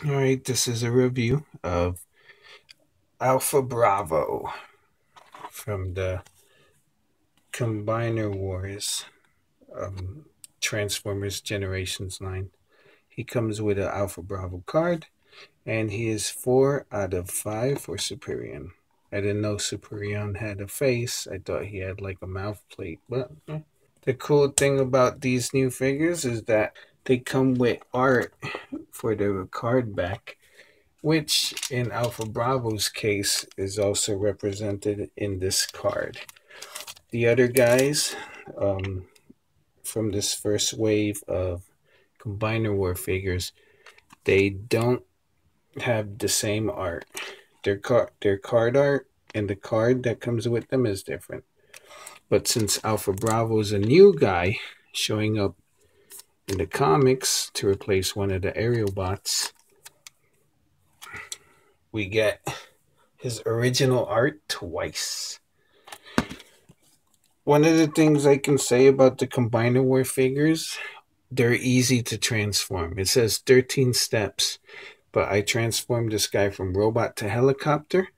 All right, this is a review of Alpha Bravo from the Combiner Wars Transformers Generations line. He comes with an Alpha Bravo card, and he is 4 out of 5 for Superion. I didn't know Superion had a face. I thought he had like a mouth plate. But the cool thing about these new figures is that they come with art for the card back, which in Alpha Bravo's case is also represented in this card. The other guys um, from this first wave of Combiner War figures, they don't have the same art. Their card art and the card that comes with them is different. But since Alpha Bravo is a new guy showing up in the comics to replace one of the aerial bots, we get his original art twice. One of the things I can say about the Combiner War figures, they're easy to transform. It says 13 steps, but I transformed this guy from robot to helicopter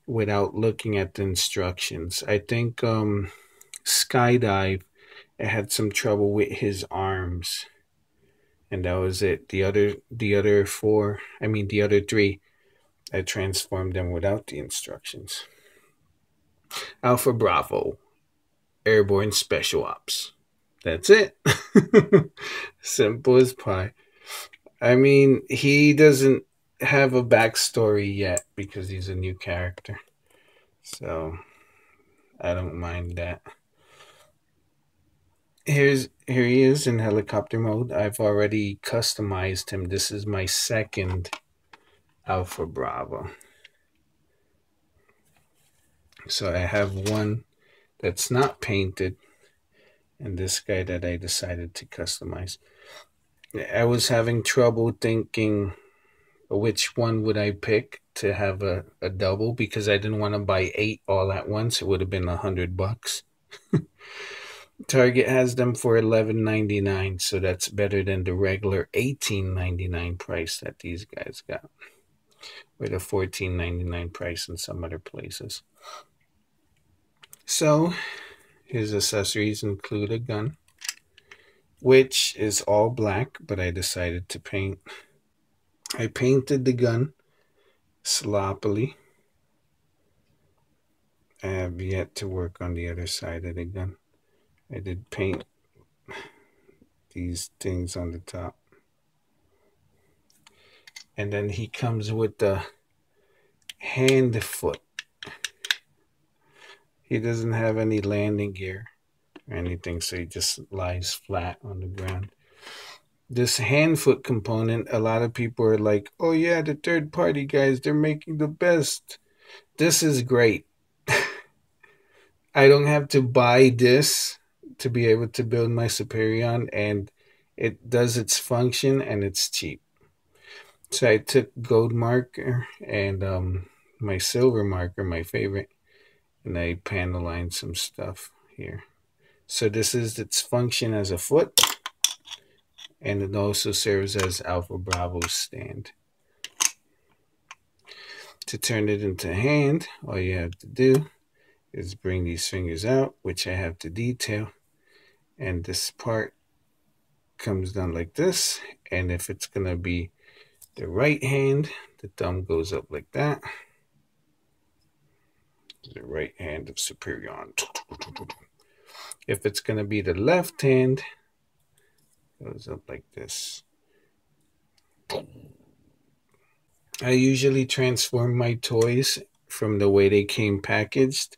without looking at the instructions. I think Skydive had some trouble with his arms, and that was it. The other four, the other three, I transformed them without the instructions. Alpha Bravo, Airborne Special Ops. That's it. Simple as pie. He doesn't have a backstory yet because he's a new character. So I don't mind that. Here he is in helicopter mode. I've already customized him. This is my second Alpha Bravo. So I have one that's not painted and this guy that I decided to customize. I was having trouble thinking which one would I pick to have a double because I didn't want to buy 8 all at once. It would have been $100. Target has them for $11.99, so that's better than the regular $18.99 price that these guys got, with a $14.99 price in some other places. So his accessories include a gun, which is all black, but I decided to paint. I painted the gun sloppily. I have yet to work on the other side of the gun. I did paint these things on the top. And then he comes with the hand foot. He doesn't have any landing gear or anything, so he just lies flat on the ground. This hand foot component, a lot of people are like, oh yeah, the third party guys, they're making the best. This is great. I don't have to buy this to be able to build my Superion, and it does its function and it's cheap. So I took gold marker and my silver marker, my favorite, and I panel lined some stuff here. So this is its function as a foot, and it also serves as Alpha Bravo's stand. To turn it into a hand, all you have to do is bring these fingers out, which I have to detail, and this part comes down like this. And if it's gonna be the right hand, the thumb goes up like that. The right hand of Superion. If it's gonna be the left hand, goes up like this. I usually transform my toys from the way they came packaged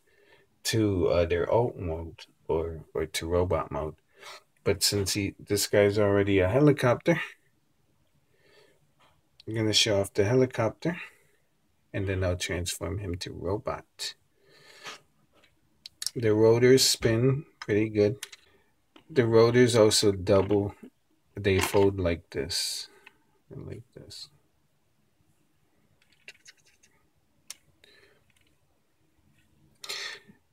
to their alt mode or to robot mode. But since this guy's already a helicopter, I'm gonna show off the helicopter, and then I'll transform him to robot. The rotors spin pretty good. The rotors also double. They fold like this and like this.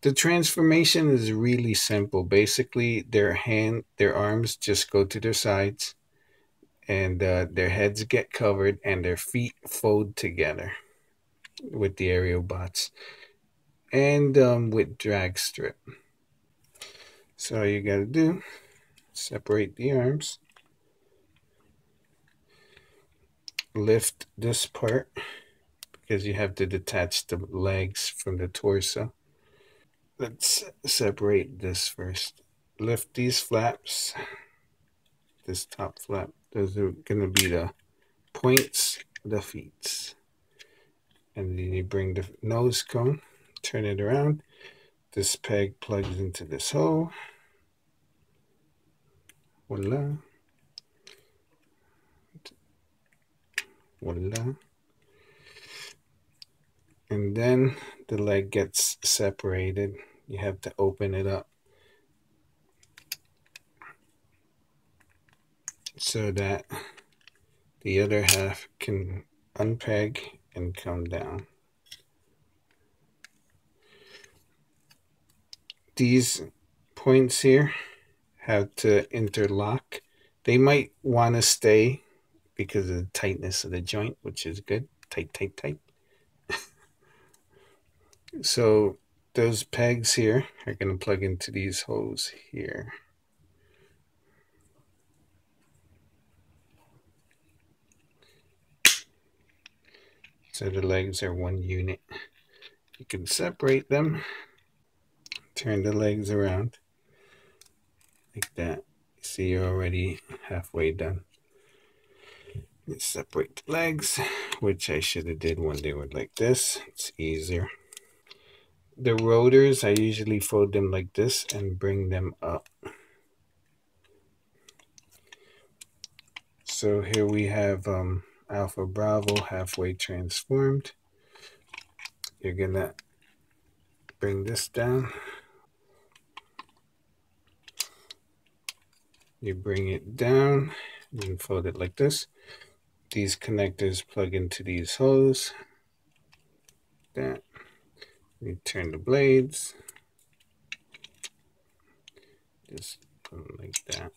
The transformation is really simple. Basically, their arms just go to their sides, and their heads get covered and their feet fold together with the aerial bots and with drag strip. So all you gotta do, separate the arms, lift this part because you have to detach the legs from the torso. Let's separate this first. Lift these flaps, this top flap. Those are going to be the points of the feet. And then you bring the nose cone, turn it around. This peg plugs into this hole. Voila. Voila. And then the leg gets separated. You have to open it up so that the other half can unpeg and come down. These points here have to interlock. They might want to stay because of the tightness of the joint, which is good. Tight, tight, tight. So those pegs here are going to plug into these holes here. So the legs are one unit. You can separate them, turn the legs around like that. See, you're already halfway done. Let's separate the legs, which I should have did when they were like this. It's easier. The rotors, I usually fold them like this and bring them up. So here we have Alpha Bravo halfway transformed. You're gonna bring this down. You bring it down and fold it like this. These connectors plug into these holes. That. You turn the blades. Just put them like that.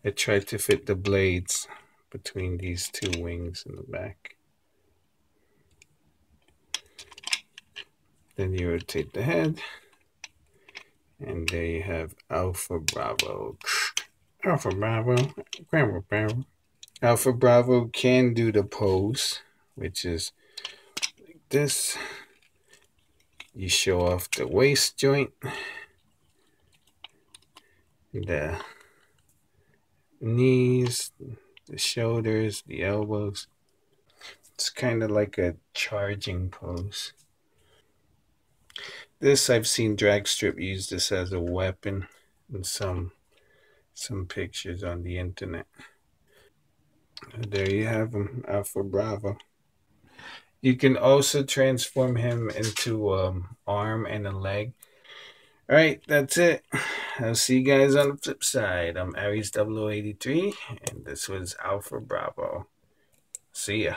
I tried to fit the blades between these two wings in the back. Then you rotate the head. And there you have Alpha Bravo. Alpha Bravo. Bravo. Alpha Bravo can do the pose, which is like this. You show off the waist joint, the knees, the shoulders, the elbows. It's kind of like a charging pose. This, I've seen drag strip use this as a weapon in some pictures on the internet. There you have him, Alpha Bravo. You can also transform him into arm and a leg. All right, that's it. I'll see you guys on the flip side. I'm Aries 0083, and this was Alpha Bravo. See ya.